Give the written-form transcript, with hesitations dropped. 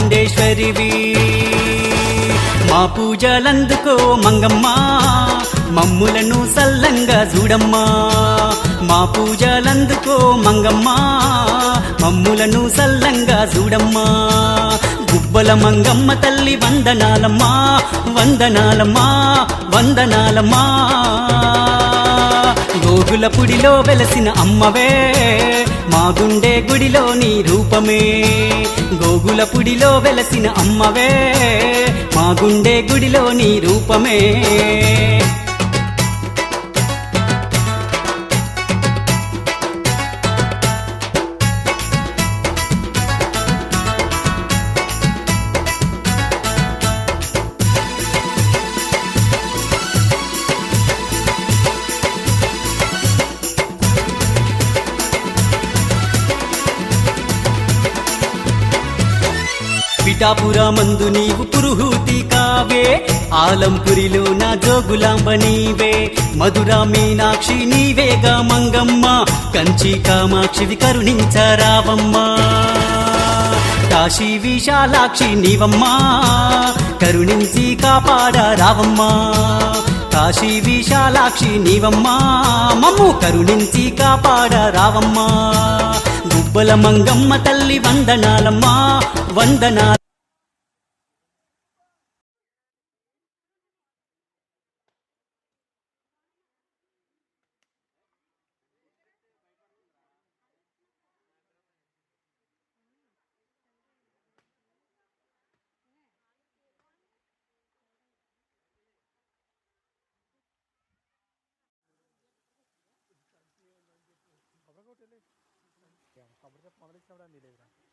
చాముండేశ్వరివి మా పూజలందుకో మంగమ్మ మమ్ములను సల్లంగా చూడమ్మా మా పూజలందుకో మంగమ్మ మమ్ములను సల్లంగా చూడమ్మా గుబ్బల మంగమ్మ తల్లి వందనాలమ్మా వందనాలమ్మా వందనాలమ్మా గోగులపుడిలో వెలసిన అమ్మవే మా గుండె గుడిలో నీ రూపమే గోగులపుడిలో వెలసిన అమ్మవే మా గుండె గుడిలో నీ రూపమే పిఠాపురమందు నీవు పురుహూతి కావే ఆలంపురిలో నా జోగులాంబ నీవే మధురా మీనాక్షి నీవేగా మంగమ్మ కంచి కామాక్షివి కరుణించరావమ్మా కాశీ విశాలాక్షి నీవమ్మా కరుణించి కాపాడరావమ్మా కాశీ విశాలాక్షి నీవమ్మా మమ్ము కరుణించి కాపాడరావమ్మా గుబ్బల మంగమ్మ తల్లి వందనాలమ్మా వందనాలు खबर చెప్పి మొదలు ఇచ్చినప్పుడు అని లేదురా